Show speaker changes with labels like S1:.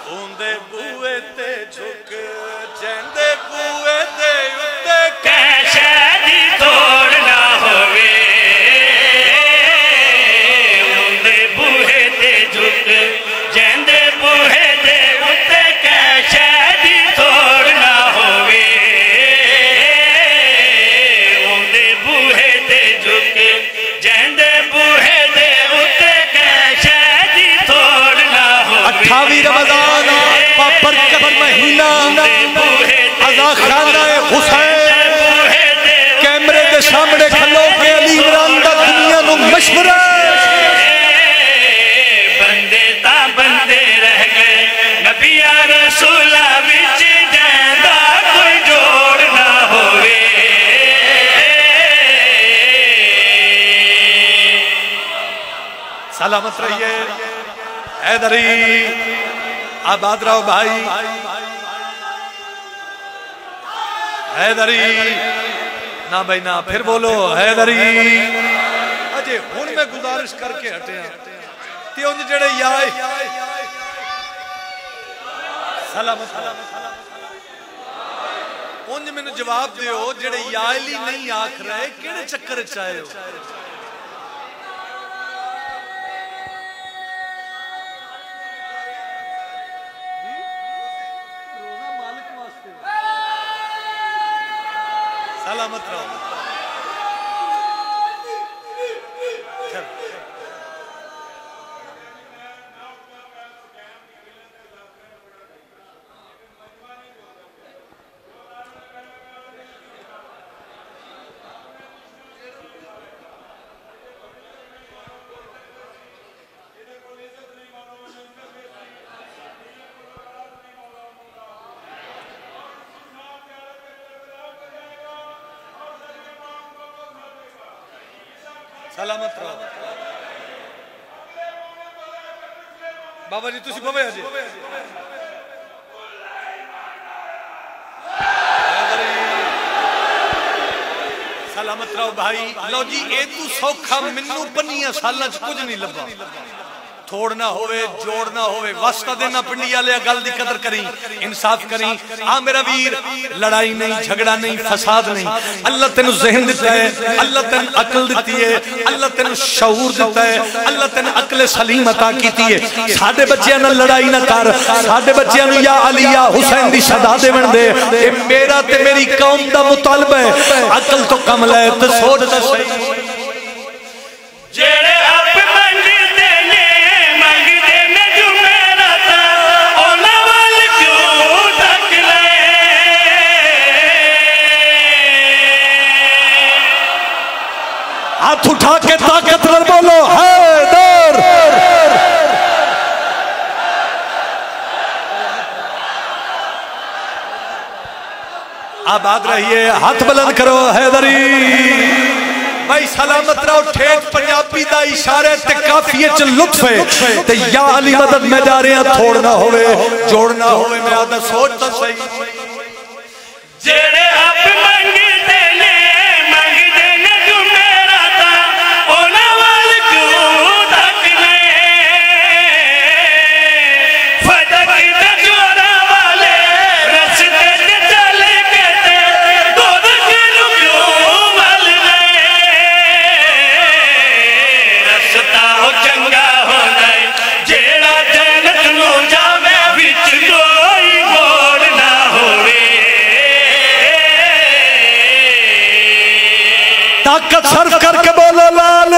S1: उन्दे बूए ते झुक जैंदे बूए ते उत्ते कैशे दी तोड़ ना होवे उन्दे बूहे ते झुक जैंदे बूहे ते उत्ते कैशे दी तोड़ ना होवे उन्दे बूहे ते झुक जैंदे बूहे ते उत्ते कैशे दी तोड़ ना होवे 28 रमजान बरकत महीना अज़ा खाना हुसैन कैमरे के सामने खलो के अली इमरान दा दुनिया नु मशवरा बंदे ता बंदे रह गए नबिया रसूला विच जैंदा कोई जोड़ ना होवे सलामत रहिए हैदरी आबाद रहो भाई हैदरी ना भाई ना फिर बोलो हैदरी अजे हुन मैं गुजारिश करके हटे ते उन जेड़े याए सलामत उन मैनू जवाब दियो जेड़े याली नहीं आख रहे केड़े चक्कर च आए हो सलामत रहो सलामत रहो बाबा जी तुसी बवे अजे सलामत रहो भाई लो जी ए तू सौखा मिन्नू 15 साल च कुछ नहीं लभा थोड़ना होवे जोड़ना होवे वास्ता देना पिंडी वाले गल दी कदर करी इंसाफ करी आ मेरा वीर लड़ाई नहीं झगड़ा नहीं फसाद नहीं अल्लाह तेनु ज़हन दिता है अल्लाह तेनु अकल दिती है अल्लाह तेनु शऊर दिता है अल्लाह तेनु अकल सलीम अता कीती है साडे बच्चियां नाल लड़ाई ना कर साडे बच्चियां नु या अली या हुसैन दी सदा देवन दे ए मेरा ते मेरी कौम दा मुतालबा है अकल तो कम ले ते सोच दा सही जेड़े हाथ उठा के ताकत न बोलो हैदर आबाद रहिए हाथ बुलंद करो हैदरी भाई सलामत रहो ठेठ पंजाबी दा इशारे ते काफिये च लुत्फ है ते या अली मदद में जा रहे हैं थोड़ना होवे जोड़ना होवे मैं आदा सोच तो सही जेड़े आप मंगते ने ताकत सर्व करके बोलो लाल